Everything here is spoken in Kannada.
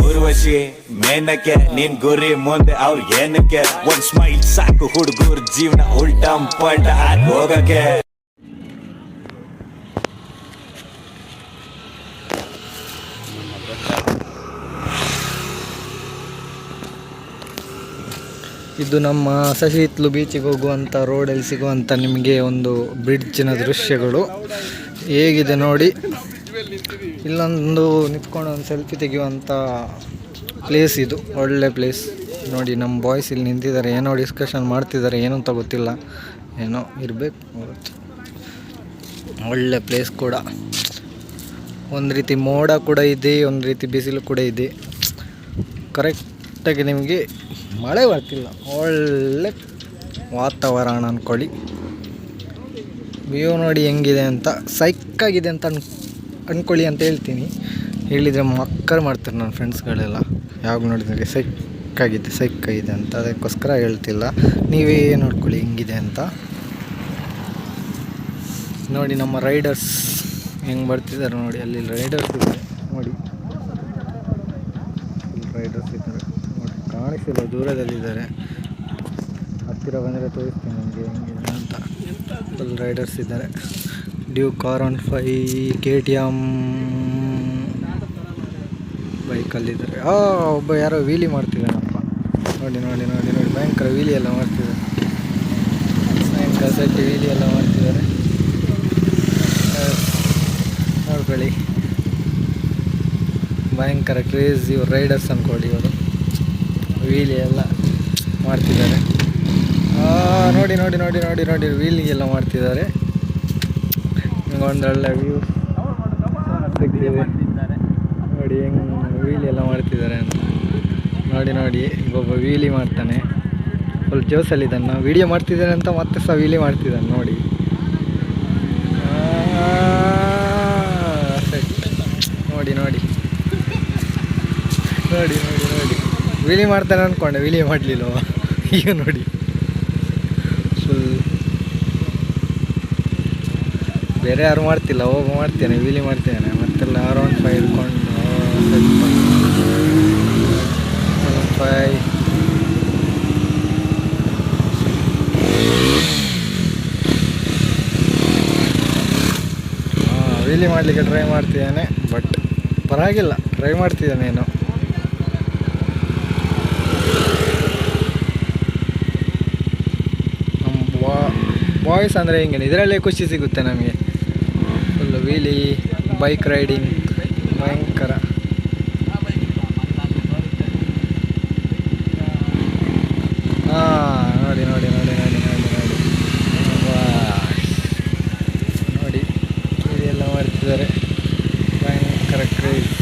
ಊರ್ವಶಿ ಮೇನಕ್ಕೆ ನಿನ್ ಗುರಿ ಮುಂದೆ ಅವ್ರ ಏನಕ್ಕೆ ಒಂದ್ ಸ್ಮೈಲ್ ಸಾಕು ಹುಡುಗರ ಜೀವನ ಉಲ್ಟಂ ಪಲ್ಟ ಆಗ್ ಹೋಗಕ್ಕೆ. ಇದು ನಮ್ಮ ಸಶಿತ್ಲು ಬೀಚಿಗೆ ಹೋಗುವಂಥ ರೋಡಲ್ಲಿ ಸಿಗುವಂಥ ನಿಮಗೆ ಒಂದು ಬ್ರಿಡ್ಜಿನ ದೃಶ್ಯಗಳು ಹೇಗಿದೆ ನೋಡಿ. ಇಲ್ಲೊಂದು ನಿಂತ್ಕೊಂಡು ಒಂದು ಸೆಲ್ಫಿ ತೆಗೆಯುವಂಥ ಪ್ಲೇಸ್, ಇದು ಒಳ್ಳೆ ಪ್ಲೇಸ್ ನೋಡಿ. ನಮ್ಮ ಬಾಯ್ಸ್ ಇಲ್ಲಿ ನಿಂತಿದ್ದಾರೆ, ಏನೋ ಡಿಸ್ಕಷನ್ ಮಾಡ್ತಿದ್ದಾರೆ, ಏನೋ ಅಂತ ಗೊತ್ತಿಲ್ಲ, ಏನೋ ಇರಬೇಕು. ಒಳ್ಳೆ ಪ್ಲೇಸ್ ಕೂಡ, ಒಂದು ರೀತಿ ಮೋಡ ಕೂಡ ಇದೆ, ಒಂದು ರೀತಿ ಬಿಸಿಲು ಕೂಡ ಇದೆ. ಕರೆಕ್ಟಾಗಿ ನಿಮಗೆ ಮಳೆ ಬರ್ತಿಲ್ಲ, ಒಳ್ಳೆ ವಾತಾವರಣ ಅಂದ್ಕೊಳ್ಳಿ. ವ್ಯೂ ನೋಡಿ ಹೆಂಗಿದೆ ಅಂತ, ಸೈಕ್ಕಾಗಿದೆ ಅಂತ ಅಂದ್ಕೊಳ್ಳಿ ಅಂತ ಹೇಳ್ತೀನಿ. ಹೇಳಿದರೆ ಮಕ್ಕಳು ಮಾಡ್ತಾರೆ ನನ್ನ ಫ್ರೆಂಡ್ಸ್ಗಳೆಲ್ಲ, ಯಾವಾಗ ನೋಡಿದರೆ ಸೈಕ್ಕಾಗಿದೆ ಅಂತ, ಅದಕ್ಕೋಸ್ಕರ ಹೇಳ್ತಿಲ್ಲ. ನೀವೇ ನೋಡ್ಕೊಳ್ಳಿ ಹೆಂಗಿದೆ ಅಂತ ನೋಡಿ. ನಮ್ಮ ರೈಡರ್ಸ್ ಹೆಂಗೆ ಬರ್ತಿದ್ದಾರೆ ನೋಡಿ, ಅಲ್ಲಿ ರೈಡರ್ಸ್ ಇದ್ದಾರೆ ನೋಡಿ, ರೈಡರ್ಸ್ ಇದ್ದಾರೆ ನೋಡಿ, ಕಾಣಿಸಿಲ್ಲ, ದೂರದಲ್ಲಿದ್ದಾರೆ. ಹತ್ತಿರ ಬಂದರೆ ತೋರಿಸ್ತೀನಿ ನಿಮಗೆ ಹೆಂಗಿದೆ ಅಂತ. ಫುಲ್ ರೈಡರ್ಸ್ ಇದ್ದಾರೆ. Duke R15 KTM ಬೈಕಲ್ಲಿದ್ದಾರೆ. ಒಬ್ಬ ಯಾರೋ ವೀಲಿ ಮಾಡ್ತಿದ್ದಾನಪ್ಪ ನೋಡಿ ನೋಡಿ ನೋಡಿ ನೋಡಿ, ಭಯಂಕರ ವೀಲಿ ಎಲ್ಲ ಮಾಡ್ತಿದ್ದಾರೆ, ಭಯಂಕರ ಸೆಟ್ಟಿ ವೀಲಿ ಎಲ್ಲ ಮಾಡ್ತಿದ್ದಾರೆ ನೋಡ್ಕೊಳ್ಳಿ. ಭಯಂಕರ ಕ್ರೇಜಿ ರೈಡರ್ಸ್ ಅಂದ್ಕೊಳ್ಳಿ, ಇವರು ವೀಲಿ ಎಲ್ಲ ಮಾಡ್ತಿದ್ದಾರೆ. ನೋಡಿ ನೋಡಿ ನೋಡಿ ನೋಡಿ ನೋಡಿ ವೀಲಿಗೆಲ್ಲ ಮಾಡ್ತಿದ್ದಾರೆ. ನಿಮ್ಗೆ ಒಂದೊಳ್ಳೆ ವ್ಯೂ ಸಿಗ್ತಿದೆ ನೋಡಿ, ಹೆಂಗೆ ವೀಲಿ ಎಲ್ಲ ಮಾಡ್ತಿದ್ದಾರೆ ಅಂತ ನೋಡಿ. ನೋಡಿ ಒಬ್ಬ ವೀಲಿ ಮಾಡ್ತಾನೆ, ಫುಲ್ ಜೋಸಲ್ಲಿದ್ದಾನೆ. ವೀಡಿಯೋ ಮಾಡ್ತಿದ್ದಾನೆ ಅಂತ ಮತ್ತೆ ಸಹ ವೀಲಿ ಮಾಡ್ತಿದ್ದಾನೆ ನೋಡಿ. ನೋಡಿ ನೋಡಿ ನೋಡಿ ನೋಡಿ ನೋಡಿ ವೀಲಿ ಮಾಡ್ತಾನೆ ಅಂದ್ಕೊಂಡೆ, ವೀಲಿ ಮಾಡಲಿಲ್ಲವ. ಈಗ ನೋಡಿ ಫುಲ್ ಬೇರೆ ಯಾರು ಮಾಡ್ತಿಲ್ಲ, ಮಾಡ್ತೇನೆ ವೀಲಿ ಮಾಡ್ತೇನೆ. ಮತ್ತೆಲ್ಲ R15 ಇಟ್ಕೊಂಡು ವೀಲಿ ಮಾಡಲಿಕ್ಕೆ ಟ್ರೈ ಮಾಡ್ತಿದ್ದಾನೆ, ಬಟ್ ಪರವಾಗಿಲ್ಲ, ಟ್ರೈ ಮಾಡ್ತಿದ್ದಾನೆ ಏನೋ. ಬಾಯ್ಸ್ ಅಂದರೆ ಹಿಂಗೆ, ಇದರಲ್ಲೇ ಖುಷಿ ಸಿಗುತ್ತೆ ನಮಗೆ. ಫುಲ್ ವೀಲಿ, ಬೈಕ್ ರೈಡಿಂಗ್ ಭಯಂಕರ. ನೋಡಿ ನೋಡಿ ನೋಡಿ ನೋಡಿ ನೋಡಿ ನೋಡಿ ನೋಡಿ ವೀಲಿ ಎಲ್ಲ ಮಾಡ್ತಿದ್ದಾರೆ, ಭಯಂಕರ ಕ್ರೇಜ್.